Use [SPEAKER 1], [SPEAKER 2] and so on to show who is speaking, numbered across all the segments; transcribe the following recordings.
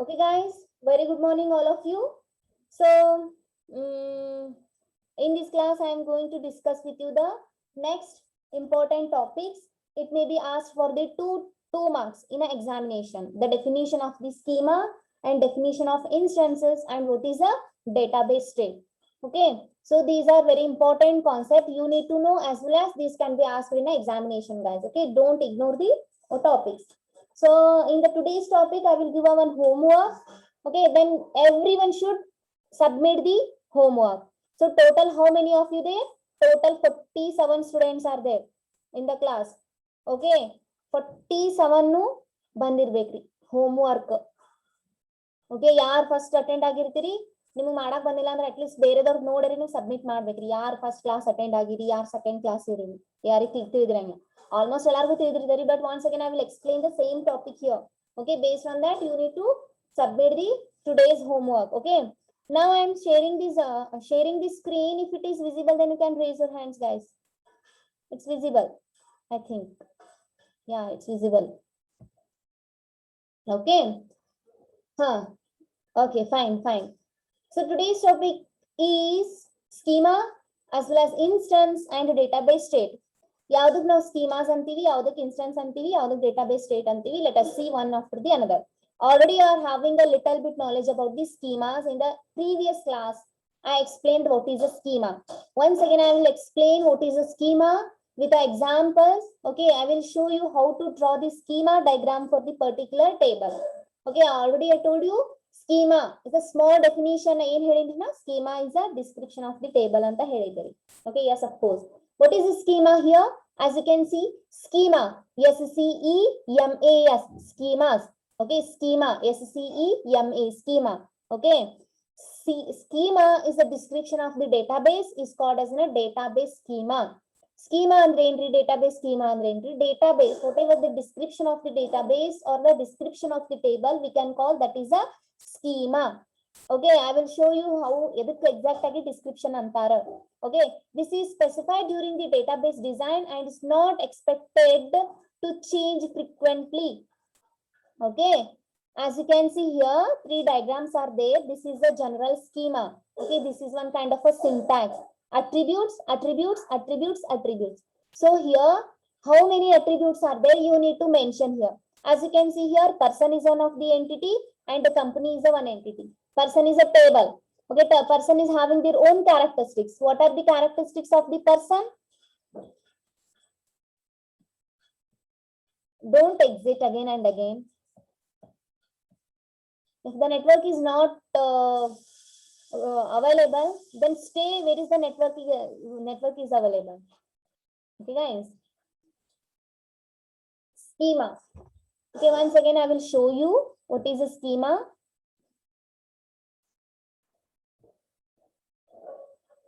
[SPEAKER 1] Okay, guys, very good morning, all of you. So, in this class, I am going to discuss with you the next important topics. It may be asked for the two marks in an examination. The definition of the schema and definition of instances and what is a database state. Okay, so these are very important concepts you need to know, as well as these can be asked in an examination, guys. Okay, don't ignore the topics. So in the today's topic, I will give one homework. Okay, then everyone should submit the homework. So total, how many of you there? Total 47 students are there in the class. Okay, 47 nu bandirbekri homework. Okay, ಯಾರು first attend ಆಗಿರ್ತೀರಿ ನಿಮಗೆ ಮಾಡಕ್ ಬಂದಿಲ್ಲ ಅಂದ್ರೆ at least ಬೇರೆದವ್ರಿಗೆ ನೋಡ್ರಿ ನೀವು submit ಮಾಡ್ಬೇಕ್ರಿ. ಯಾರು first class attend ಆಗಿರಿ, ಯಾರು ಸೆಕೆಂಡ್ ಕ್ಲಾಸ್ ಇರಿ, ಯಾರಿಗೆ ತಿಳಿದ್ರಂಗ almost ಎಲ್ಲರಿಗೂ ತಿಳಿದಿರ್ತೀರಿ. But once again I will explain the same topic here. Okay, based on that you need to submit the today's homework. Okay, now I am sharing this screen. If it is visible, then you can raise your hands, guys. It's visible, I think. Yeah, it's visible. Okay. Okay, fine. So today's topic is schema as well as instance and database state. Yauduk now schemas antivi, yauduk instance antivi, yauduk database state antivi. Let us see one after the another. Already you are having a little bit knowledge about the schemas. In the previous class, I explained what is a schema. Once again, I will explain what is a schema with the examples. Okay, I will show you how to draw the schema diagram for the particular table. Okay, already I told you schema is a small definition. Schema is a description of the table anta helidare. Okay, yes, of course. What is the schema here? As you can see, schema, S-C-E-M-A-S, schemas. Okay, schema, S-C-E-M-A, schema. Okay, schema is a description of the database, is called as a database schema. Schema andre entry, database schema andre entry, database, whatever the description of the database or the description of the table, we can call that is a schema. Okay, I will show you how exact description antara. Okay, this is specified during the database design and is not expected to change frequently. Okay, as you can see here, 3 diagrams are there. This is a general schema. Okay, this is one kind of a syntax. Attributes. So here, how many attributes are there? You need to mention here. As you can see here, person is one of the entity and the company is a one entity. Person is a table. Okay, the person is having their own characteristics. What are the characteristics of the person? Don't exit again and again. If the network is not available, then stay where is the network is available. Okay, guys. Schema. Okay, once again I will show you what is a schema.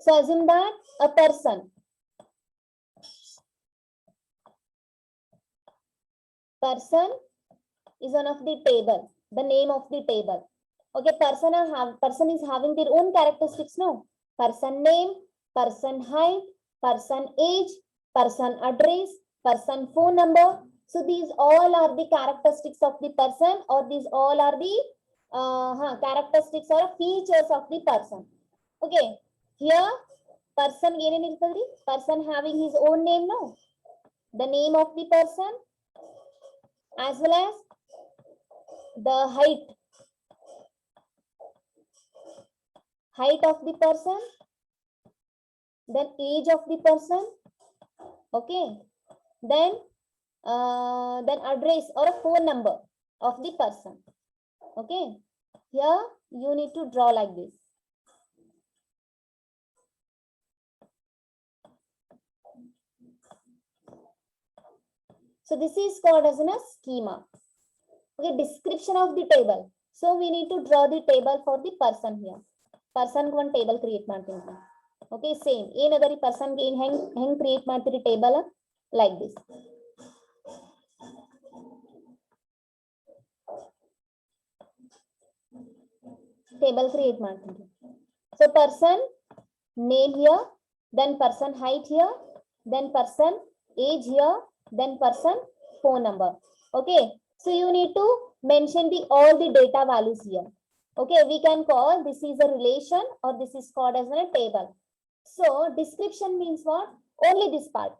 [SPEAKER 1] So assume that a person is one of the table, the name of the table. Okay, person is having their own characteristics, no? Person name, person height, person age, person address, person phone number. So these all are the characteristics of the person, or these all are the characteristics or features of the person. Okay, here person having his own name, no? The name of the person as well as the height of the person, then age of the person. Okay, then address or a phone number of the person. Okay, here you need to draw like this. So this is called as a schema. Okay, description of the table. So we need to draw the table for the person here. Person one table create ಮಾಡ್ತೀನಿ. Okay, same. ಏನದರಿ person ಗೆ ಹೆಂಗ್ create ಮಾಡ್ತೀರಿ table like this. Table create ಮಾಡ್ತೀನಿ. So person name here, then person height here, then person age here, then person phone number. Okay, So you need to mention all the data values here. Okay, we can call this is a relation or this is called as a table. So description means what? Only this part.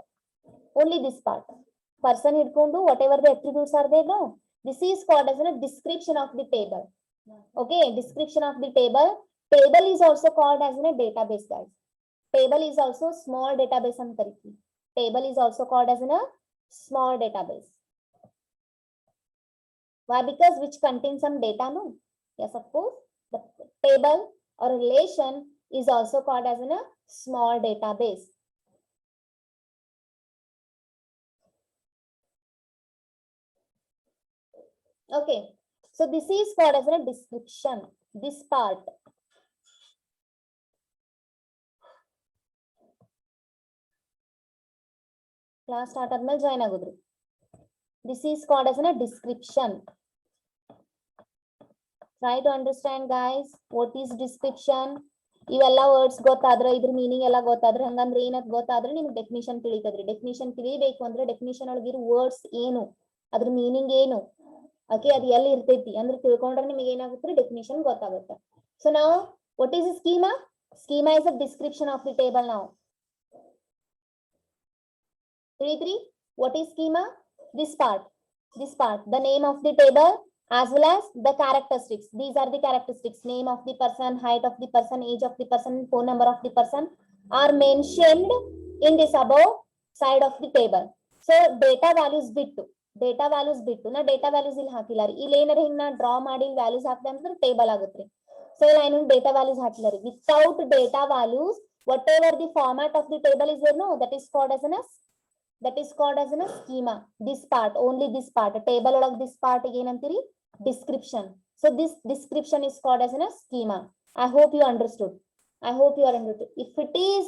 [SPEAKER 1] Only this part. Person hidkondu whatever the attributes are there, no? This is called as a description of the table. Okay, description of the table. Table is also called as a database, guys. Table is also small database and table is also called as a small database. Why? Because which contains some data, no? Yes, of course. The table or relation is also called as a small database. Okay, so this is called as a description. This part. Class start admel join agudru. This is called as a description. Try to understand, guys, what is description. ಇವೆಲ್ಲ words ಗೊತ್ತಾದ್ರೆ ಇದ್ರ meaning ಎಲ್ಲ ಗೊತ್ತಾದ್ರೆ ಹಂಗಂದ್ರೆ ಏನಂತ ಗೊತ್ತಾದ್ರೆ ನಿಮ್ಗೆ definition ತಿಳಿತದ್ರಿ. Definition ತಿಳಿಬೇಕು ಅಂದ್ರೆ ಡೆಫಿನಿಷನ್ ಒಳಗಿರೋ ವರ್ಡ್ಸ್ ಏನು, ಅದ್ರ ಮೀನಿಂಗ್ ಏನು, ಓಕೆ, ಅದು ಎಲ್ಲಿ ಇರ್ತೈತಿ ಅಂದ್ರೆ ತಿಳ್ಕೊಂಡ್ರೆ ನಿಮಗೆ ಏನಾಗುತ್ತೆ, ಡೆಫಿನಿಷನ್ ಗೊತ್ತಾಗುತ್ತೆ. ಸೊ ನಾವು what is schema? Schema is a description of the table now. 3. What is schema? This part, the name of the table as well as the characteristics. These are the characteristics: name of the person, height of the person, age of the person, phone number of the person are mentioned in this above side of the table. So data values bittu na data values ಇಲ್ಲಿ ಹಾಕಿಲ್ಲ ರೀ. ಇಲ್ಲಿ ಏನಾರ ಹಿಂಗ್ ನಾ draw ಮಾಡಿ values ಹಾಕ್ದೆ ಅಂದ್ರೆ ಟೇಬಲ್ ಆಗುತ್ತೆ. So ನಾನು data values ಹಾಕಿಲ್ಲ ರೀ. Without data values, whatever the format of the table is there, no, that is called as a schema. This part, only this part, table ಒಳಗೆ this part ಏನಂತೀರಿ? Description. So this description is called as a schema. I hope you understood. If it is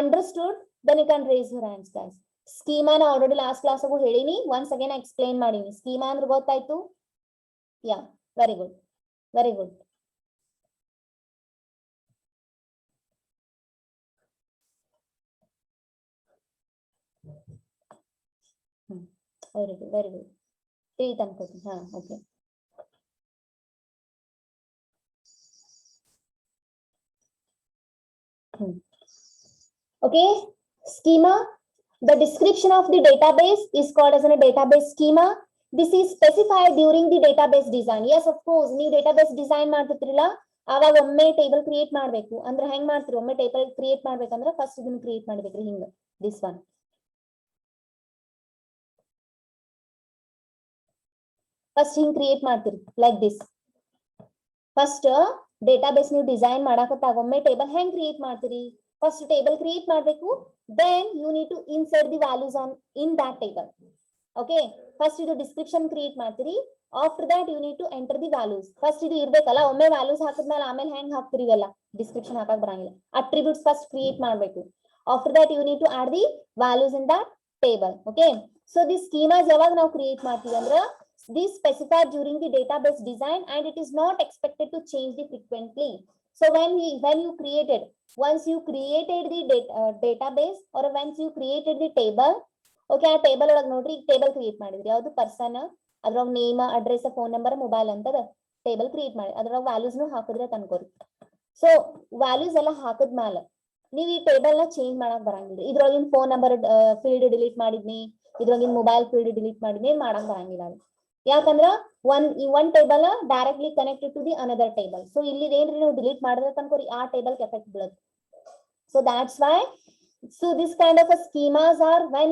[SPEAKER 1] understood, then you can raise your hands, guys. Schema na already last class ago ಹೇಳಿನಿ. Once again I explain ಮಾಡೀನಿ. Schema ಅಂದ್ರೆ ಗೊತ್ತಾಯ್ತು? Yeah, very good. Very good. Very good. Okay. Okay, schema. The description of the database is called as a database schema. This is specified during the database design. Yes, of course, ನೀವು database design ಮಾಡ್ತಿರ್ತೀರಲ್ಲ, ಆವಾಗ ಒಮ್ಮೆ table create ಮಾಡಬೇಕು ಅಂದ್ರೆ ಹೆಂಗ್ ಮಾಡ್ತೀರಿ? ಒಮ್ಮೆ table create ಮಾಡ್ಬೇಕಂದ್ರೆ first ಇದನ್ನ ಕ್ರಿಯೇಟ್ ಮಾಡಬೇಕ್ರಿ. ಹಿಂಗ this one. ಫಸ್ಟ್ ಹಿಂಗ್ ಕ್ರಿಯೇಟ್ ಮಾಡ್ತೀರಿ ಲೈಕ್ ದಿಸ್. ಫಸ್ಟ್ ಡೇಟಾಬೇಸ್ ನೀವು ಡಿಸೈನ್ ಮಾಡಾಕತ್ತಾಗ ಒಮ್ಮೆ ಟೇಬಲ್ ಹೆಂಗ್ ಕ್ರಿಯೇಟ್ ಮಾಡ್ತೀರಿ? ಫಸ್ಟ್ ಟೇಬಲ್ ಕ್ರಿಯೇಟ್ ಮಾಡಬೇಕು, then you need to insert the values in that table. Okay, first ಇದು ಡಿಸ್ಕ್ರಿಪ್ಷನ್ ಕ್ರಿಯೇಟ್ ಮಾಡ್ತೀರಿ. After that you need to enter the values. First ಇದು ಇರ್ಬೇಕಲ್ಲ, ಒಮ್ಮೆ ವ್ಯಾಲ್ಯೂಸ್ ಹಾಕಿದ್ಮೇಲೆ ಆಮೇಲೆ ಹೆಂಗ್ ಹಾಕ್ತಿರಿ ಇವೆಲ್ಲ? ಡಿಸ್ಕ್ರಿಪ್ಷನ್ ಹಾಕಕ್ ಬರಂಗಿಲ್ಲ. ಅಟ್ರಿಬ್ಯೂಟ್ಸ್ ಫಸ್ಟ್ ಕ್ರಿಯೇಟ್ ಮಾಡಬೇಕು. After that you need to add the values in that table. Okay, so this schemas ಯಾವಾಗ ನಾವು ಕ್ರಿಯೇಟ್ ಮಾಡ್ತೀವಿ ಅಂದ್ರೆ this specified during the database design and it is not expected to change the frequently. So when you created, once you created the database or once you created the table, okay, ಆ table ಒಳಗೆ ನೋಡ್ರಿ, table create ಮಾಡಿದ್ರಿ. ಯಾವ್ದು? Person, ಅದ್ರಾಗ name, address, phone number, mobile ಅಂತದ table create ಮಾಡಿ ಅದ್ರಾಗ ವ್ಯಾಲ್ಯೂಸ್ನು ಹಾಕಿದ್ರೆ ತನ್ಕೋರಿ. ಸೊ ವ್ಯಾಲ್ಯೂಸ್ ಎಲ್ಲ ಹಾಕದ್ಮೇಲೆ ನೀವು ಈ ಟೇಬಲ್ ನ ಚೇಂಜ್ ಮಾಡಕ್ ಬರಂಗಿಲ್ಲ. ಇದ್ರೊಳಗಿನ ಫೋನ್ ನಂಬರ್ ಫೀಲ್ಡ್ ಡಿಲೀಟ್ ಮಾಡಿದ್ನಿ, ಇದ್ರೊಳಗಿನ ಮೊಬೈಲ್ ಫೀಲ್ಡ್ ಡಿಲೀಟ್ ಮಾಡಿದ್ನಿ, ಮಾಡಕ್ ಬರಂಗಿಲ್ಲ. ಯಾಕಂದ್ರ one table directly connected to the another table. So ಇಲ್ಲಿ ಏನ್ರಿ ನೀವು ಡಿಲೀಟ್ ಮಾಡಿದ್ರೆ ತನ್ಕೋರಿ ಆ ಟೇಬಲ್ ಎಫೆಕ್ಟ್ ಬೀಳುತ್ತೆ. So that's why, so this kind of a schemas are when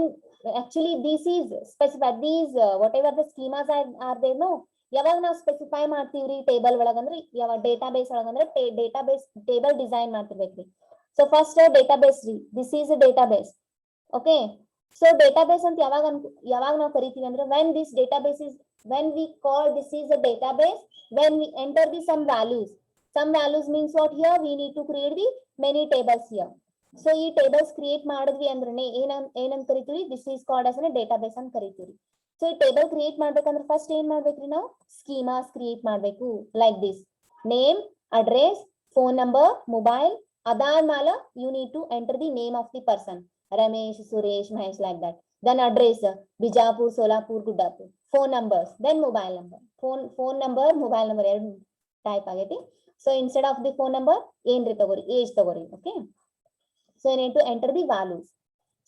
[SPEAKER 1] actually this is specified, these whatever the schemas are there, no, ಯಾವಾಗ ನಾವು specify ಮಾಡ್ತೀವ್ರಿ table ಒಳಗಂದ್ರೆ ಯಾವ ಡೇಟಾಬೇಸ್ ಒಳಗಂದ್ರೆ ಡೇಟಾಬೇಸ್ ಟೇಬಲ್ ಡಿಸೈನ್ ಮಾಡ್ತಿರ್ಬೇಕ್ರಿ. ಸೊ ಫಸ್ಟ್ ಡೇಟಾಬೇಸ್ ರೀ, this is a database. Okay, so database ಅಂತ ಯಾವಾಗ ನಾವು ಕರಿತೀವಿ ಅಂದ್ರೆ when we call this is a database, when we enter the some values means what? Here we need to create the many tables here. So ಈ tables create ಮಾಡಿದ್ವಿ ಅಂದ್ರೆ ಏನಂತ ಕರಿತೀವಿ? This is called as a database ಅಂತ ಕರಿತೀವಿ. So ಈ table create ಮಾಡ್ಬೇಕಂದ್ರೆ first ಏನ್ ಮಾಡ್ಬೇಕ್ರಿ? ನಾವು ಸ್ಕೀಮಾಸ್ ಕ್ರಿಯೇಟ್ ಮಾಡ್ಬೇಕು like this: name, address, phone number, mobile. ಅದಾದ್ಮೇಲೆ you need to enter the name of the person: Ramesh, Suresh, Mahesh, like that. Then address: Bijapur, Solapur, Guddapur. phone numbers, then mobile number. Phone number, mobile number type ageti. So instead of the phone number, age tagori. Okay. So you need to enter the values.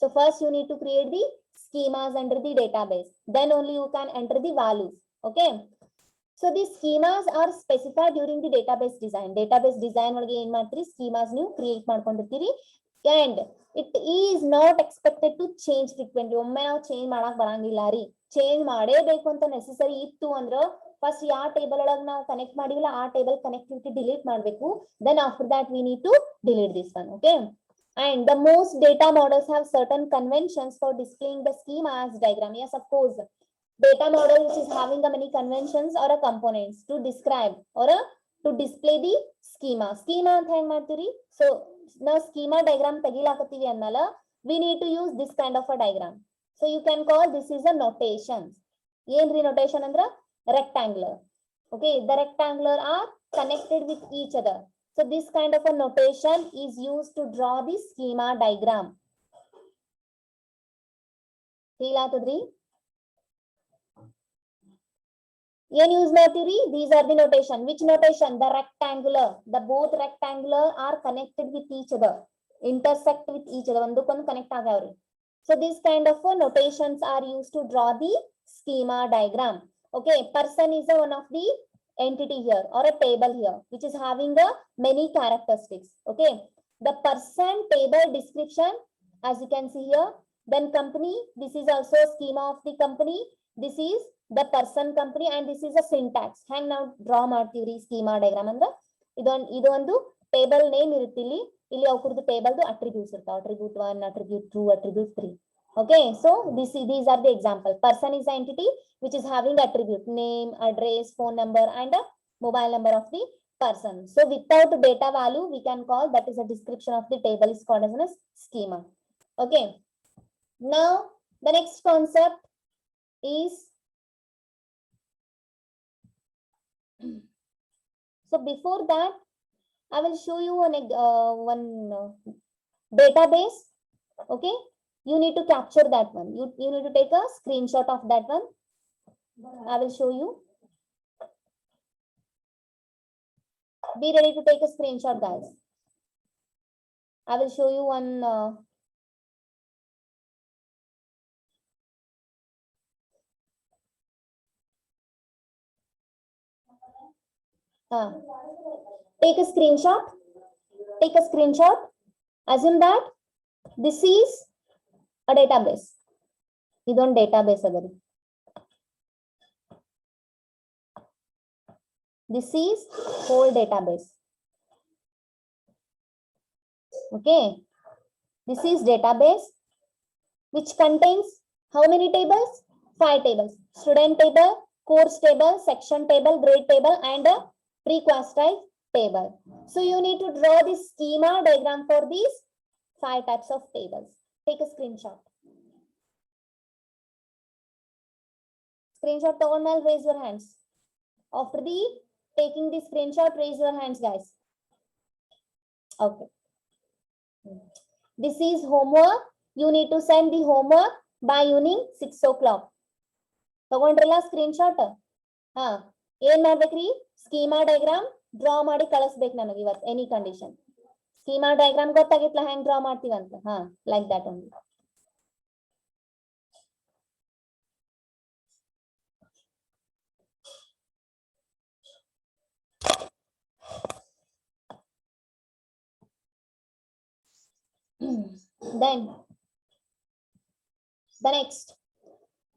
[SPEAKER 1] So first you need to create the schemas under the database. Then only you can enter the values. Okay. So these schemas are specified during the database design. Database design ಒಳಗೆ ಏನ್ ಮಾಡ್ತೀರಿ schemas ನೀವು create ಮಾಡ್ಕೊಂಡಿರ್ತೀರಿ and it is not expected to change frequently. ಒಮ್ಮೆ ನಾವು change ಮಾಡಕ್ ಬರಂಗಿಲ್ಲ ರೀ. change ಮಾಡೇಬೇಕು ಅಂತ ನೆಸೆಸರಿ ಇತ್ತು ಅಂದ್ರ ಫಸ್ಟ್ ಯಾವ ಟೇಬಲ್ ಒಳಗೆ ನಾವು ಕನೆಕ್ಟ್ ಮಾಡಿಲ್ಲ ಆ ಟೇಬಲ್ ಕನೆಕ್ಟಿವಿಟಿ ಡಿಲೀಟ್ ಮಾಡಬೇಕು. Then after that we need to delete this one. Okay. And the most data models have certain conventions for displaying the schema as diagram. Yes, of course. Data model which is having a many conventions or a components to describe or to display the schema. Schema ಅಂತ ಹೆಂಗ್ ಮಾಡ್ತೀರಿ? So now schema diagram ತೆಗಿಲಾಕತ್ತೀವಿ ಅಂದಮೇಲ we need to use this kind of a diagram. So you can call this is a notation. ಏನ್ರಿ notation ಅಂದ್ರ rectangular. Okay, the rectangular are connected with each other. So this kind of a notation is used to draw the schema diagram. Feel atadri? Yen use ಮಾಡ್ತೀರಿ? These are the notation. Which notation? The rectangular. The both rectangular are connected with each other. Intersect with each other. ಒಂದಕ್ಕೊಂದು connect ಆಗ್ಯಾವ್ರಿ. So this kind of notations are used to draw the schema diagram. Okay, person is one of the entity here or a table here which is having a many characteristics. Okay, the person table description as you can see here. Then company, this is also a schema of the company. This is the person company and this is a syntax. Hang now draw ಮಾಡ್ತೀವಿ schema diagram ಅಂದ್ರೆ ಇದೊಂದು table name ಇರುತ್ತಿಲ್ಲಿ ಇಲ್ಲಿ ಅವಕುರ್ದು table ದು attributes ಇರ್ತಾವ. attribute 1, attribute 2, attribute 3. Okay, so these are the example. Person is the entity which is having attribute name, address, phone number and a mobile number of the person. So without data value we can call that is a description of the table is called as a schema. Okay, now the next concept is so before that I will show you one database. Okay, you need to capture that one. You need to take a screenshot of that one. I will show you. Be ready to take a screenshot, guys. I will show you one take a screenshot. Take a screenshot. Assume that this is a database. ಇದೊಂದು database ಅದರಿ. This is whole database. Okay, this is database which contains how many tables? 5 tables. Student table, course table, section table, grade table and a pre-classified table. So you need to draw the schema diagram for these 5 types of tables. Take a screenshot. Screenshot togondmel raise your hands. After the taking the screenshot, raise your hands, guys. Okay. This is homework. You need to send the homework by evening 6 o'clock. ತಗೊಂಡ್ರಲ್ಲ screenshot ಏನ್ ಮಾಡ್ಬೇಕ್ರಿ schema diagram draw ಮಾಡಿ ಕಳಿಸ್ಬೇಕು ನನಗೆ ಇವತ್ತು any condition. Schema diagram ಗೊತ್ತಾಗಿತ್ಲ ಹೆಂಗ್ draw ಮಾಡ್ತೀವಂತ like that only. Then the next,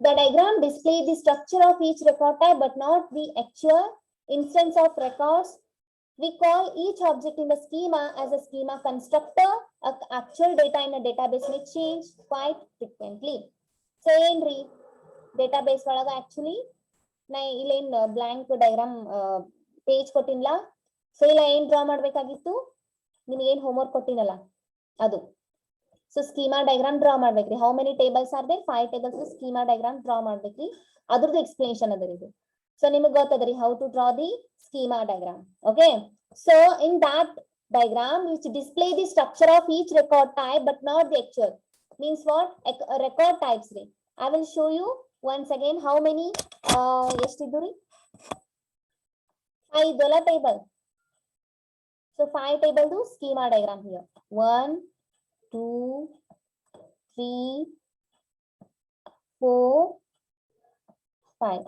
[SPEAKER 1] the diagram displays the structure of each record type but not the actual instance of records. We call each object in the schema as a schema constructor. Actual data in a database may change quite frequently. So ಏನ್ರಿ database ಒಳಗ actually ನಾ ಇಲ್ಲೇನ್ blank diagram page ಕೊಟ್ಟಿಲ್ಲ. So ಇಲ್ಲ ಏನ್ draw ಮಾಡ್ಬೇಕಾಗಿತ್ತು ನಿಮ್ಗೆ ಏನ್ ಹೋಮ್ವರ್ಕ್ ಕೊಟ್ಟಿನಲ್ಲ ಅದು. So schema diagram draw ಮಾಡ್ಬೇಕ್ರಿ. How many tables are there? 5 tables. Schema diagram draw ಮಾಡ್ಬೇಕ್ರಿ. ಅದ್ರದ್ದು explanation ಅದರಿ ಇದು. So ನಿಮಗೆ ಗೊತ್ತದರಿ how to draw the schema diagram. Okay. So in that diagram which display the structure of each record type but not the actual. Means what? Record types. I will show you once again how many ಎಷ್ಟಿದ್ದು ರೀ 5 ಇದೆಲ್ಲ table. So 5 table do schema diagram here. 1, 2, 3, 4, 5.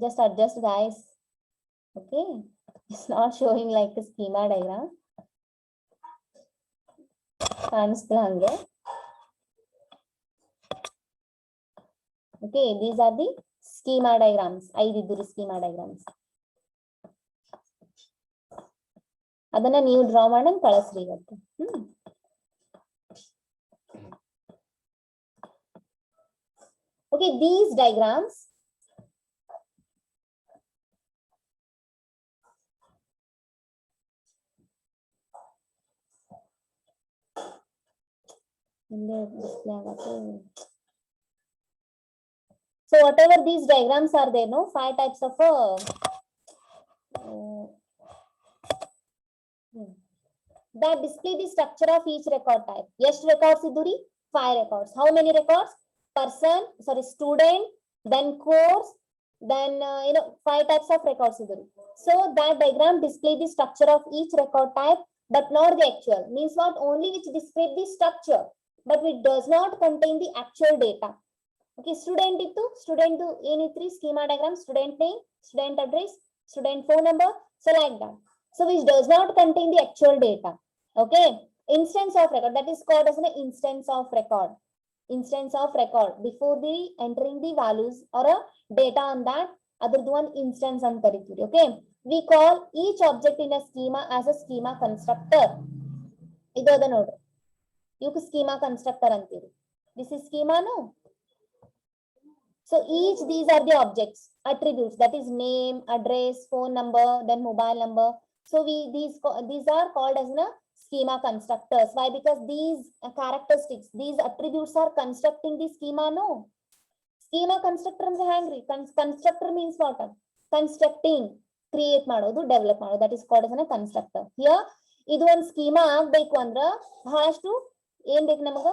[SPEAKER 1] Just adjust guys. Okay. It's not showing like a schema diagram. Okay, these are the schema diagrams. I did the schema diagrams. ಅದನ್ನ ನೀವು draw ಮಾಡಿ ಕಳಿಸ್ರಿ ಇವತ್ತು. Okay, these diagrams so whatever these diagrams are there, no, 5 types of that display the structure of each record type. Yes, records iduri 5 records. How many records? Person, sorry, student, then course, then 5 types of records iduri. So that diagram display the structure of each record type, but not the actual. Means what? Only which describe the structure, but it does not contain the actual data. Okay, student ittu student ಏನೈತ್ರಿ schema diagram, student name, student address, student phone number, so like that. So which does not contain the actual data. Okay, instance of record, that is called as an instance of record. Instance of record before the entering the values or a data on that adradu one instance ಅಂತ ಕರೀತೀವಿ. Okay, we call each object in a schema as a schema constructor. ಇದು ಅದ ನೋಡ್ರಿ, ಇವಕ್ಕೆ schema constructor ಅಂತೀವಿ. This is schema, no? So each these are the objects, attributes, that is name, address, phone number, then mobile number. So these are called as a schema constructors. Why? Because these characteristics, these attributes are constructing the schema, no? Schema constructor ಅಂದ್ರೆ ಹ್ಯಾಂಗ್ರಿ? Constructor means what? Constructing, create ಮಾಡೋದು, develop ಮಾಡೋದು, that is called as a constructor. Here ಇದು ಒಂದು schema ಆಗಬೇಕು ಅಂದ್ರ ಬಹಳಷ್ಟು ಏನ್ ಬೇಕು ನಮಗ?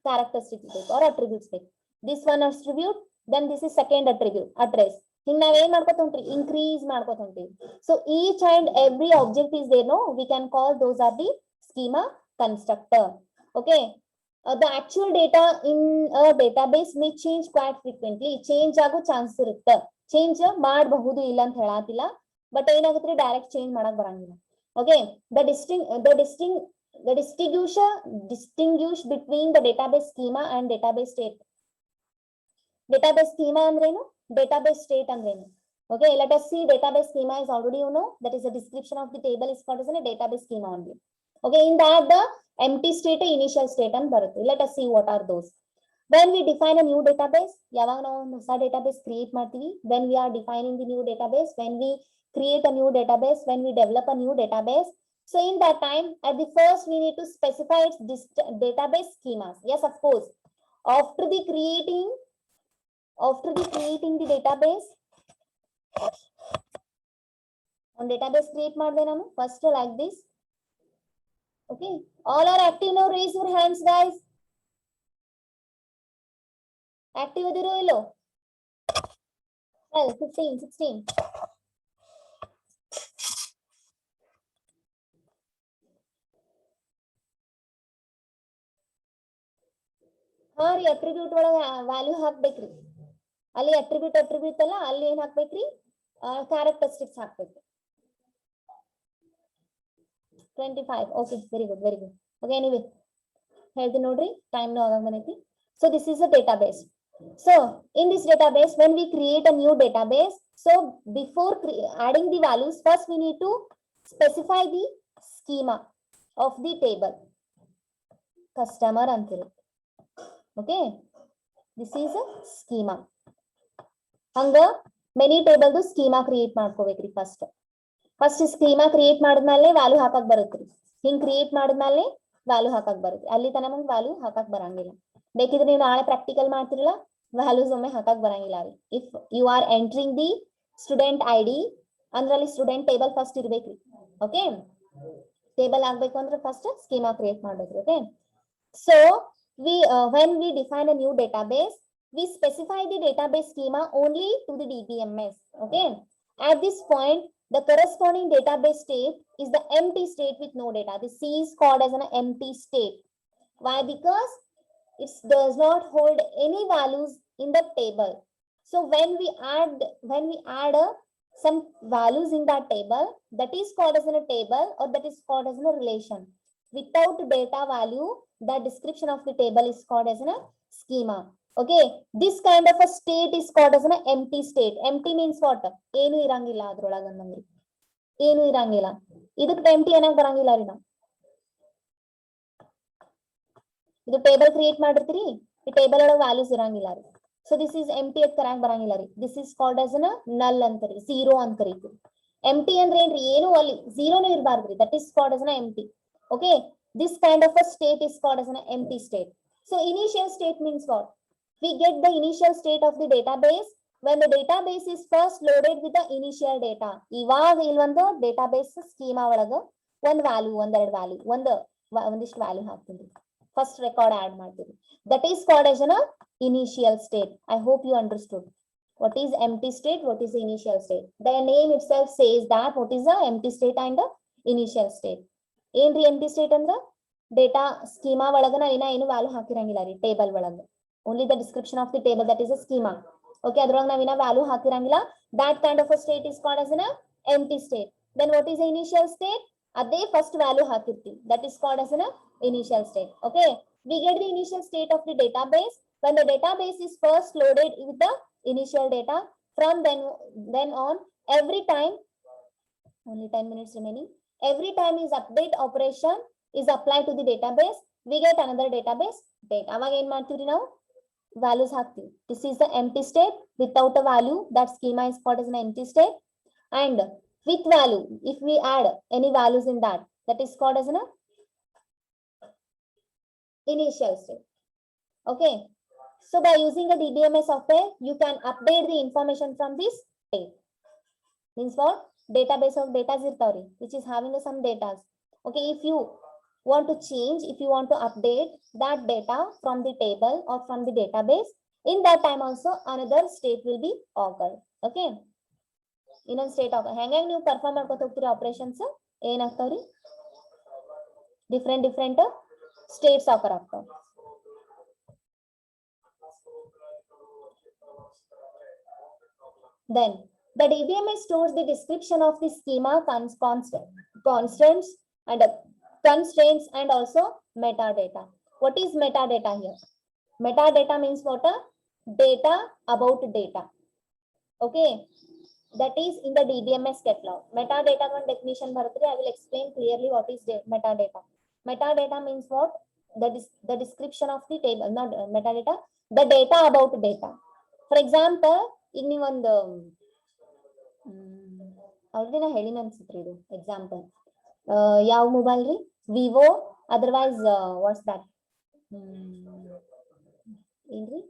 [SPEAKER 1] Characteristics ಬೇಕು or attributes ಬೇಕು. This one attribute, then this is second attribute, address. ಹಿಂಗ್ ನಾವ್ ಏನ್ ಮಾಡ್ಕೊತ ಹೊಂಟ್ರಿ? Increase ಮಾಡ್ಕೊತ ಹೊಂಟಿವಿ. So each and every object is there, no? We can call those are the schema constructor. Okay, the actual data in a database may change quite frequently. Change ಆಗೋ chance ಇರುತ್ತೆ. Change ಮಾಡಬಹುದು ಇಲ್ಲ ಅಂತ ಹೇಳಾತಿಲ್ಲ, but ಏನಾಗುತ್ತೆ direct change ಮಾಡಕ್ ಬರಂಗಿಲ್ಲ. Okay, the distinguish between the database schema and database state. Database schema ಅಂದ್ರೇನು? Database state ಅಂದ್ರೇನು? Okay, let us see. Database schema is already that is the description of the table is called as a database schema only. Okay, in that the empty state, initial state and barutte. Let us see what are those. When we define a new database, ಯಾವಾಗ ನಾವು ಹೊಸ database create ಮಾಡ್ತೀವಿ, when we are defining the new database, when we create a new database, when we develop a new database. So in that time, at the first we need to specify its database schemas. Yes, of course. After the creating the database, on database create ಮಾಡಿದೆ ನಾನು first like this. Okay, all are active now. Raise your hands, guys. Active ಇದೀರೋ ಇಲ್ಲೋ? 12, 15, 16. ಹಾ ರೀ, attribute ಒಳಗ value ಹಾಕ್ಬೇಕ್ರಿ. ಅಲ್ಲಿ attribute ಅಲ್ಲ, ಅಲ್ಲಿ ಏನ್ ಹಾಕ್ಬೇಕ್ರಿ? ಕ್ಯಾರೆಕ್ಟರಿಸ್ಟಿಕ್ಸ್ ಹಾಕ್ಬೇಕು. 25. Okay, very good, very good. Okay, anyway, ಹೇಳ್ತೀನಿ ನೋಡ್ರಿ, ಟೈಮ್ ನು ಆಗಾಗ ಬಂದೈತಿ. So this is a database. So in this database, when we create a new database, so before adding the values, first we need to specify the schema of the table. Customer ಅಂತಿರುತ್ತೆ. Okay, this is a schema. ಹಂಗ many table ದು schema create ಮಾಡ್ಕೋಬೇಕ್ರಿ. First schema create ಮಾಡಿದ್ಮೇಲೆ value ಹಾಕಕ್ ಬರುತ್ತ್ರಿ. ಹಿಂಗ್ create ಮಾಡಿದ್ಮೇಲೆ value ಹಾಕಕ್ ಬರುತ್ತೆ. ಅಲ್ಲಿ ತನಕ ನಮ್ಗೆ ವ್ಯಾಲ್ಯೂ ಹಾಕಕ್ ಬರಂಗಿಲ್ಲ. ಬೇಕಿದ್ರೆ ನೀವು ನಾಳೆ ಪ್ರಾಕ್ಟಿಕಲ್ ಮಾಡ್ತಿರಲ್ಲ, ವ್ಯಾಲ್ಯೂಸ್ ಒಮ್ಮೆ ಹಾಕಕ್ ಬರಂಗಿಲ್ಲ ರೀ. If you are entering the student ID ಅಂದ್ರಲ್ಲಿ ಸ್ಟೂಡೆಂಟ್ ಟೇಬಲ್ ಫಸ್ಟ್ ಇರ್ಬೇಕ್ರಿ. ಓಕೆ, ಟೇಬಲ್ ಆಗ್ಬೇಕು ಅಂದ್ರೆ ಫಸ್ಟ್ ಸ್ಕೀಮಾ ಕ್ರಿಯೇಟ್ ಮಾಡ್ಬೇಕ್ರಿ. Okay, so when we define a new database, we specify the database schema only to the DBMS. Okay. At this point, the corresponding database state is the empty state with no data. The C is called as an empty state. Why? Because it does not hold any values in the table. So when we add some values in that table, that is called as in a table or that is called as in a relation. Without data value, the description of the table is called as in a schema. Okay, this kind of a state is called as an empty state. Empty means what? ಏನು ಇರಂಗಿಲ್ಲ ಅದ್ರೊಳಗ ಅನ್ನಂಗ್ರಿ, ಏನು ಇರಂಗಿಲ್ಲ. ಇದಕ್ಕೆ empty ಅನ್ನಕ್ ಬರಂಗಿಲ್ಲ ರೀ ನಾವು. ಇದು ಟೇಬಲ್ ಕ್ರಿಯೇಟ್ ಮಾಡಿರ್ತೀರಿ, ಈ ಟೇಬಲ್ ಒಳಗೆ ವ್ಯಾಲ್ಯೂಸ್ ಇರಂಗಿಲ್ಲ ರೀ. ಸೊ ದಿಸ್ ಇಸ್ ಎಂಟಿ ಅಂತ ಕರೆಯಕ್ ಬರಂಗಿಲ್ಲ ರೀ. ದಿಸ್ ಇಸ್ ಕಾಲ್ಡ್ ಆಸ್ ಅನ್ ನಲ್ ಅಂತಾರಿ, ಝೀರೋ ಅಂತ ಕರೀತೀವಿ. ಎಂಟಿ ಅಂದ್ರೆ ಏನ್ರಿ, ಏನು ಅಲ್ಲಿ ಝೀರೋನು ಇರಬಾರ್ದ್ರಿ. That is called as an empty. Okay, this kind of a state is called as an empty state. So initial state means what? We get the initial state of the database when the database is first loaded with the initial data. ಇವಾಗ ಇಲ್ಲಿ ಒಂದು database schema ಒಳಗ ಒಂದು value, ಒಂದೆರಡು value, ಒಂದಿಷ್ಟು value ಹಾಕ್ತೀನಿ. First record add ಮಾಡ್ತೀವಿ. That is called as an initial state. I hope you understood. What is empty state? What is the initial state? The name itself says that what is the empty state and the initial state. ಏನ್ರಿ empty state ಅಂದ್ರ data schema ಒಳಗ ನಾವಿನ ಏನು value ಹಾಕಿರಂಗಿಲ್ಲ ರೀ table ಒಳಗ. Only the description of the table, that is a schema. Okay, ಅದ್ರೊಳಗ ನಾವಿನ ವ್ಯಾಲ್ಯೂ ಹಾಕಿರಂಗಿಲ್ಲ. That kind of a state is called as an empty state. Then what is initial state? ಅದೇ ಫಸ್ಟ್ ವ್ಯಾಲ್ಯೂ ಹಾಕಿರ್ತೀವಿ. That is called as an initial state. Okay, we get the initial state of the database when the database is first loaded with the initial data. From then on, every time, only 10 minutes remaining, every time is update operation is applied to the database, we get another database date. ಅವಾಗ ಏನ್ ಮಾಡ್ತೀವಿ ನಾವು? values ಹಾಕ್ತೀವಿ. This is the empty state. Without a value, that schema is called as an empty state. And with value, if we add any values in that, that is called as an initial state. Okay, so by using a DBMS software, you can update the information from this state. Means what? Database of data irtavri, which is having some data. Okay, if you want to change, if you want to update that data from the table or from the database, in that time also another state will be occurred. Okay, ಇನ್ನೊಂದು state ಆಗ ಹೆಂಗೆ ನೀವು perform ಮಾಡ್ಕೊತ ಹೋಗ್ತೀರಿ operations ಏನಾಗ್ತಾವ್ರಿ? Different States ಆಕರ್ ಆಗ್ತಾವ. Then the DBMS stores the description of the schema, constants and also metadata. What is metadata here? Metadata means what? Data about data. Okay, that is in the DBMS catalog. Metadata one definition bharatri, I will explain clearly what is metadata. Metadata means what? The description of the table, not metadata, the data about data. For example, ಈಗ ನೀವೊಂದು ಅವ್ರದ್ದು ನಾ ಹೇಳಿನ ಅನ್ಸುತ್ರಿ ಇದು example. ಯಾವ mobile ರೀ? Vivo, otherwise what's that ಏನ್ರಿ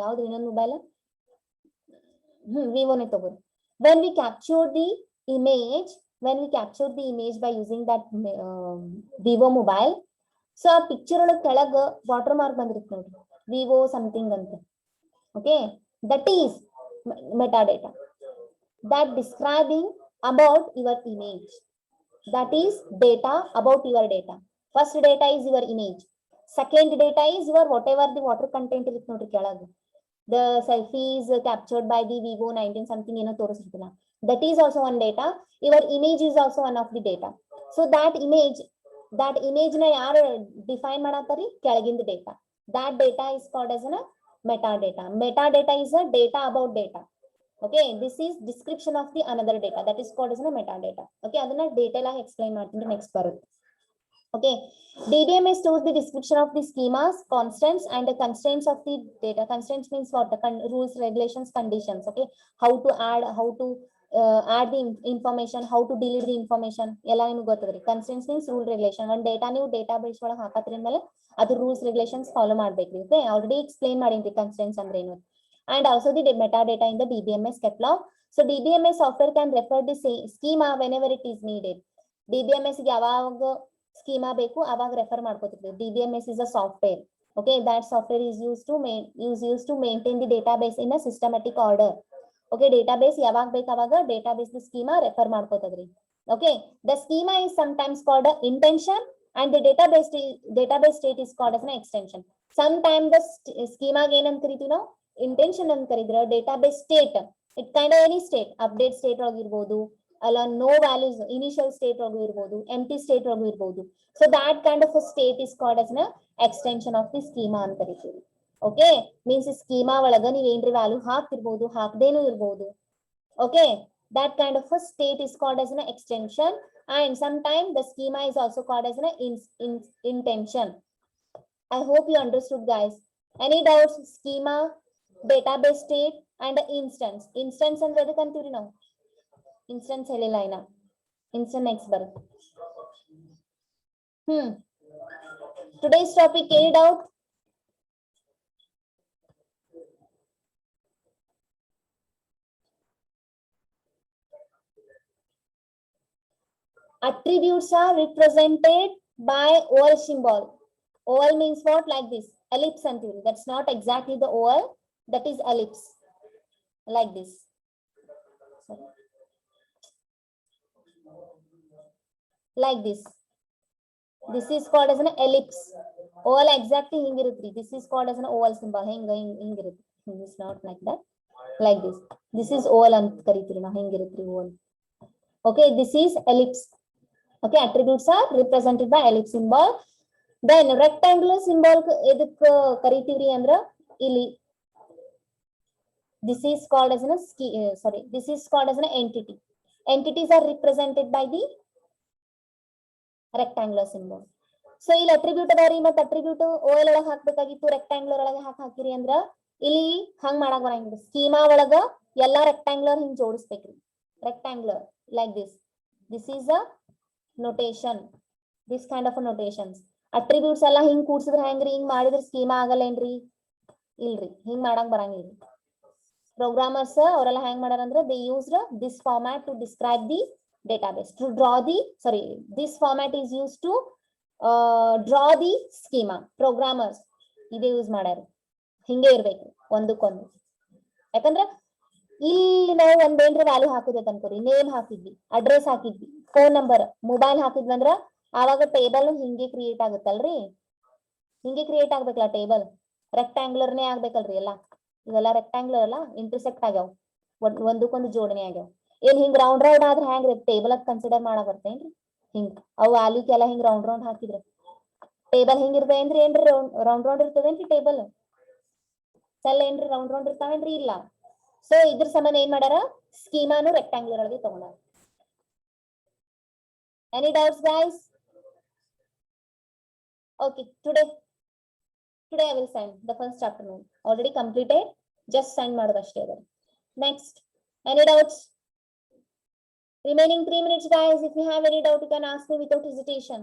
[SPEAKER 1] ಯಾವ್ದು ಇನ್ನೊಂದು ಮೊಬೈಲ್? ವಿವೋನೇ ತಗೋರಿ. when we capture the image by using that vivo mobile, so ಆ ಪಿಕ್ಚರ್ ಒಳಗೆ ಕೆಳಗ ವಾಟರ್ ಮಾರ್ಕ್ ಬಂದಿರುತ್ತೆ ನೋಡ್ರಿ, ವಿವೋ ಸಮಥಿಂಗ್ ಅಂತ. Okay, that is metadata, that describing about your image. That is data about your data. First data is your image, second data is your whatever the water content irutte nodri ಕೆಳಗೆ. The selfies captured by the vivo 19 something ಏನೋ ತೋರಿಸಿರ್ತಲ್ಲ, that is also one data. Your image is also one of the data. So that image na ಯಾರು define ಮಾಡತ್ತಾರಿ? ಕೆಳಗಿಂದ data. That data is called as a metadata. Metadata is a data about data. Okay, this is description of the another data, that is called as a metadata. Okay, adana detail ಆಗಿ explain ಮಾಡ್ತೀನಿ next ಬರುತ್ತೆ. Okay, DBMS stores the description of the schemas, constants and the constraints of the data. Constraints means what? The rules, regulations, conditions. Okay, how to add the information, how to delete the information, ಎಲ್ಲ ನಿಮಗೆ ಗೊತ್ತದ್ರಿ. Constraints means rule, regulation. ಒಂದು data ನೀವು database ಒಳಗೆ ಹಾಕತ್ರಿಂದಲೇ ಅದು rules regulations follow ಮಾಡ್ಬೇಕ್ರಿ. Okay, already explain ಮಾಡೀನಿ constants ಅಂದ್ರೆ ಏನು. And also the metadata in the DBMS catalog. So DBMS software can refer the schema whenever it is needed. DBMS ಗೆ ಯಾವಾಗ ಸ್ಕೀಮಾ ಬೇಕು ಅವಾಗ refer ಮಾಡ್ಕೋತಿರ್ತೀವಿ. DBMS is a software. Okay, that software is used to maintain the database in a systematic order. Okay, database ಯಾವಾಗ ಬೇಕಾವಾಗ database schema refer ಮಾಡ್ಕೋತದ್ರಿ. Okay, the schema is sometimes called a intention and the database state is called as an extension. Sometimes the schema ಏನಂತ ಕರಿತೀವಿ ನಾವು intention ಅಂತ ಕರಿದ್ರೆ database state it kind of any state update state ಆಗಿರಬಹುದು ಅಲ್ಲ no values initial state ಆಗಿರಬಹುದು empty state ಆಗಿರಬಹುದು. So that kind of a state is called as an extension of the schema ಅಂತ ಕರಿತೀವಿ. Okay, means schema ಒಳಗ ನೀವು ಏನ್ರಿ value ಹಾಕ್ತಿರ್ಬೋದು ಹಾಕದೇನೂ ಇರಬಹುದು. Okay, that kind of a state is called as an extension and sometimes the schema is also called as an intention. I hope you understood, guys. Any doubts? Schema, database state and instance. Instance ಅಂದ್ರೆ ಎದಕ್ಕೆ ಅಂತೀವಿ ನಾವು? Instance ಹೇಳಿಲ್ಲ ಇನ್ನ. Instance next ಬರುತ್ತೆ. Today's topic, any doubt? Attributes are represented by oval symbol. Oval means what? Like this. Ellipse antivi. That's not exactly the oval. That is ellipse. Like this. Sorry. Like this. This is called as an ellipse. Oval exactly hingiruttri. This is called as an oval symbol. Hingiruttri. It's not like that. Like this. This is oval ant karitiri na hingiruttri oval. Okay, this is ellipse. Okay, attributes are represented by ellipse symbol. Then rectangular symbol eduk karitivri andra ili. This is called as this is called as an entity. Entities are represented by the rectangular symbol. So ಇಲ್ಲಿ attribute ಅದರಿ ಮತ್ತೆ attribute OL ಒಳಗೆ ಹಾಕಬೇಕಾಗಿತ್ತು rectangular ಒಳಗೆ ಹಾಕಿರಿ ಅಂದ್ರ ಇಲ್ಲಿ ಹಂಗ ಮಾಡಾಕ ಬರಂಗಿಲ್ಲ. ಸ್ಕೀಮಾ ಒಳಗ ಎಲ್ಲಾ rectangular ಹಿಂಗ್ ಜೋಡಿಸಬೇಕ್ರಿ. Rectangular like this. This is a notation. This kind of a notations. Attributes ಎಲ್ಲ ಹಿಂಗ್ ಕೂಡ್ಸಿದ್ರೆ ಹೆಂಗ್ರಿ ಹಿಂಗ್ ಮಾಡಿದ್ರೆ ಸ್ಕೀಮಾ ಆಗಲ್ಲೇನ್ರಿ? ಇಲ್ರಿ, ಹಿಂಗ್ ಮಾಡಾಕ ಬರಂಗಿಲ್ರಿ. Programmers ಅವರೆಲ್ಲ ಹೆಂಗ್ ಮಾಡಾರ ಅಂದ್ರೆ they used this format to describe the database. To draw the this format is used to draw the schema. Programmers ಇದೇ ಯೂಸ್ ಮಾಡ್ಯಾರ. ಹಿಂಗೆ ಇರ್ಬೇಕು ಒಂದಕ್ಕೊಂದು. ಯಾಕಂದ್ರೆ ಇಲ್ಲಿ ನಾವು ಒಂದೇನ್ರ ವ್ಯಾಲ್ಯೂ ಹಾಕಿದ್ವಿ ಅನ್ಕೋರಿ, ನೇಮ್ ಹಾಕಿದ್ವಿ, ಅಡ್ರೆಸ್ ಹಾಕಿದ್ವಿ, ಫೋನ್ ನಂಬರ್, ಮೊಬೈಲ್ ಹಾಕಿದ್ವಿ ಅಂದ್ರ ಆವಾಗ ಟೇಬಲ್ ಹಿಂಗೆ ಕ್ರಿಯೇಟ್ ಆಗುತ್ತಲ್ರಿ. ಹಿಂಗೆ ಕ್ರಿಯೇಟ್ ಆಗ್ಬೇಕಲ್ಲ ಟೇಬಲ್. ರೆಕ್ಟಾಂಗ್ಯುಲರ್ನೇ ಆಗ್ಬೇಕಲ್ರಿ ಎಲ್ಲ. ಇವೆಲ್ಲ ರೆಕ್ಟಾಂಗ್ಯುಲರ್ ಅಲ್ಲ, ಇಂಟರ್ಸೆಕ್ಟ್ ಆಗ್ಯಾವ, ಒಂದಕ್ಕೊಂದು ಜೋಡಣೆ ಆಗ್ಯಾವ. ಏನ್ ಹಿಂಗ್ ರೌಂಡ್ ರೌಂಡ್ ಆದ್ರೆ ಹೆಂಗ್ರಿ ಟೇಬಲ್ ಅದ್ ಕನ್ಸಿಡರ್ ಮಾಡಕ್ ಬರ್ತೇನ್ರಿ? ಹಿಂಗ್ ಅವು ವ್ಯಾಲ್ಯೂಕೆಲ್ಲ ಹಿಂಗ್ ರೌಂಡ್ ರೌಂಡ್ ಹಾಕಿದ್ರೆ ಟೇಬಲ್ ಹಿಂಗ್ ಇರ್ತೇನ್ರಿ? ಏನ್ರಿ ರೌಂಡ್ ರೌಂಡ್ ಇರ್ತದೇನ್ರಿ ಟೇಬಲ್? ಸೆಲ್ ಏನ್ರಿ ರೌಂಡ್ ರೌಂಡ್ ಇರ್ತಾವೇನ್ರಿ? ಇಲ್ಲ. ಸೊ ಇದ್ರ ಸಂಬಂಧ ಏನ್ ಮಾಡ್ಯಾರ, ಸ್ಕೀಮಾನು ರೆಕ್ಟಾಂಗ್ಯುಲರ್ ಒಳಗೆ ತಗೊಂಡಾರ. Any doubts, guys? Okay, today I will send the first chapter note. Already completed, just send ಮಾಡೋದಷ್ಟೇ ಅದ. Next, any doubts? Remaining 3 minutes, guys. If you have any doubt, you can ask me without hesitation.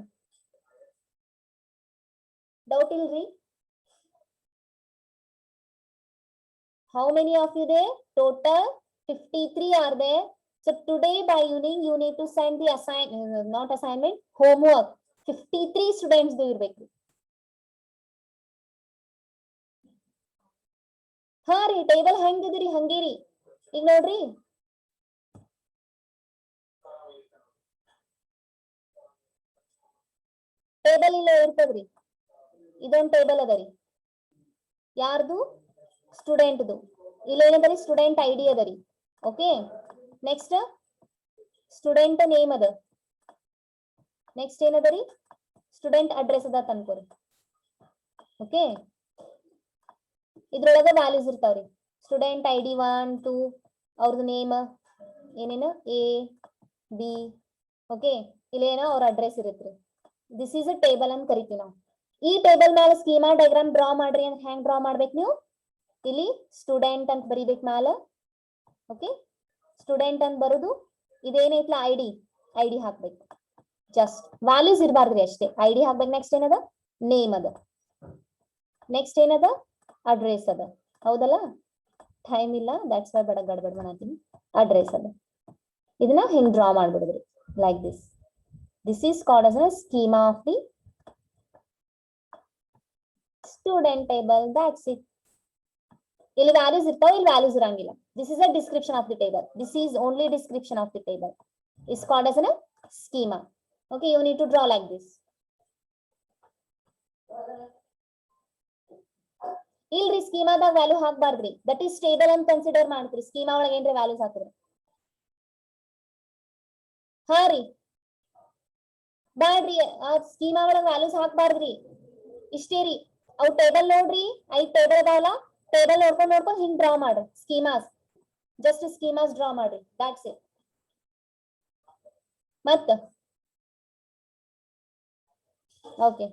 [SPEAKER 1] Doubt ilri? How many of you there? Total 53 are there. So today by evening you need to send the not assignment, homework. 53 students do irbeku. ಹಾ ರೀ, table ಹೆಂಗಿದ್ರಿ Hungary. ಈಗ ನೋಡ್ರಿ, table ಇಲ್ಲ ಇರ್ತದ್ರಿ. ಇದೊಂದು table ಅದರಿ. ಯಾರ್ದು? ಸ್ಟೂಡೆಂಟ್ದು. ಇಲ್ಲ ಏನದರಿ? ಸ್ಟೂಡೆಂಟ್ ಐಡಿ ಅದರಿ. ಓಕೆ, ನೆಕ್ಸ್ಟ್ ಸ್ಟೂಡೆಂಟ್ ನೇಮ್ ಅದ. ನೆಕ್ಸ್ಟ್ ಏನದರಿ? ಸ್ಟೂಡೆಂಟ್ ಅಡ್ರೆಸ್ ಅದ ಅನ್ಕೋರಿ. ಓಕೆ, ಇದ್ರೊಳಗ ವ್ಯಾಲ್ಯೂಸ್ ಇರ್ತಾವ್ರಿ. ಸ್ಟೂಡೆಂಟ್ ಐಡಿ 1 2, ಅವ್ರದ್ದು ನೇಮ್ ಏನೇನು A B. ಓಕೆ, ಇಲ್ಲೇನೋ ಅವ್ರ ಅಡ್ರೆಸ್ ಇರುತ್ತೆ. ದಿಸ್ ಈಸ್ ಅ ಟೇಬಲ್ ಅಂತ ಕರಿತೀವಿ ನಾವು. ಈ ಟೇಬಲ್ ಮೇಲೆ ಸ್ಕೀಮಾ ಡಯಾಗ್ರಾಮ್ ಡ್ರಾ ಮಾಡ್ರಿ ಅಂತ ಹೆಂಗ್ ಡ್ರಾ ಮಾಡ್ಬೇಕು ನೀವು? ಇಲ್ಲಿ ಸ್ಟೂಡೆಂಟ್ ಅಂತ ಬರಿಬೇಕು ಮ್ಯಾಲ. ಓಕೆ, ಸ್ಟೂಡೆಂಟ್ ಅಂತ ಬರೋದು. ಇದೇನೈತ್ಲ ಐಡಿ ಹಾಕ್ಬೇಕು. ಜಸ್ಟ್ ವ್ಯಾಲ್ಯೂಸ್ ಇರಬಾರ್ದ್ರಿ ಅಷ್ಟೇ. ಐಡಿ ಹಾಕ್ಬೇಕು. ನೆಕ್ಸ್ಟ್ ಏನದ? ನೇಮ್ ಅದ. ನೆಕ್ಸ್ಟ್ ಏನದ? ಅಡ್ರೆಸ್ ಅದ. ಹೌದಲ್ಲ? ಟೈಮ್ ಇಲ್ಲ, ದಟ್ಸ್ ವೈ ಗಡಬಡ ಮಾಡತ್ತೀನಿ. ಅಡ್ರೆಸ್ ಅದ. ಇದನ್ನ ಹಿಂಗ್ ಡ್ರಾ ಮಾಡ್ಬಿಡಿದ್ರಿ like this. This is called as a schema of the student table. That's it. ಇಲ್ಲಿ values ಇರ್ತಾವ, ಇಲ್ಲಿ values ಇರಂಗಿಲ್ಲ. This is a description of the table. This is only description of the table. It's called as a schema. Okay, you need to draw like this. ಇಲ್ರಿ ಸ್ಕೀಮಾದಾಗ value ಹಾಕ್ಬಾರ್ದ್ರಿ. That is table ಅಂತ consider ಮಾಡ್ತೀರಿ. Schema ಒಳಗೆ ಏನ್ರಿ values ಹಾಕಿದ್ರಿ? ಹಾ ರೀ, ಬ್ಯಾಡ್ರಿ, ಆ ಸ್ಕೀಮಾ ಒಳಗೆ ವ್ಯಾಲ್ಯೂಸ್ ಹಾಕ್ಬಾರ್ದ್ರಿ. ಇಷ್ಟೇ ರೀ. ಅವ್ ಟೇಬಲ್ ನೋಡ್ರಿ, 5 ಟೇಬಲ್ ಅದಾವಲ್ಲ, ಟೇಬಲ್ ನೋಡ್ಕೊಂಡು ಹಿಂಗ್ ಡ್ರಾ ಮಾಡ್ರಿ. ಸ್ಕೀಮಾಸ್, ಜಸ್ಟ್ ಸ್ಕೀಮಾಸ್ ಡ್ರಾ ಮಾಡ್ರಿ. That's it. ಮತ್ತ okay,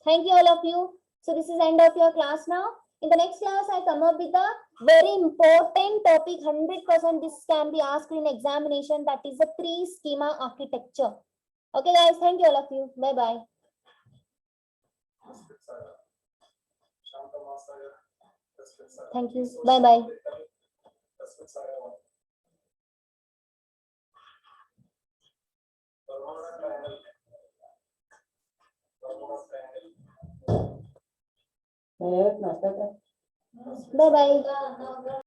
[SPEAKER 1] thank you all of you. So this is end of your class now. In the next class I come up with a very important topic. 100% this can be asked in examination. That is the 3 schema architecture. Okay guys, thank you all of you. Bye bye. Thank you. Bye bye. Bye bye.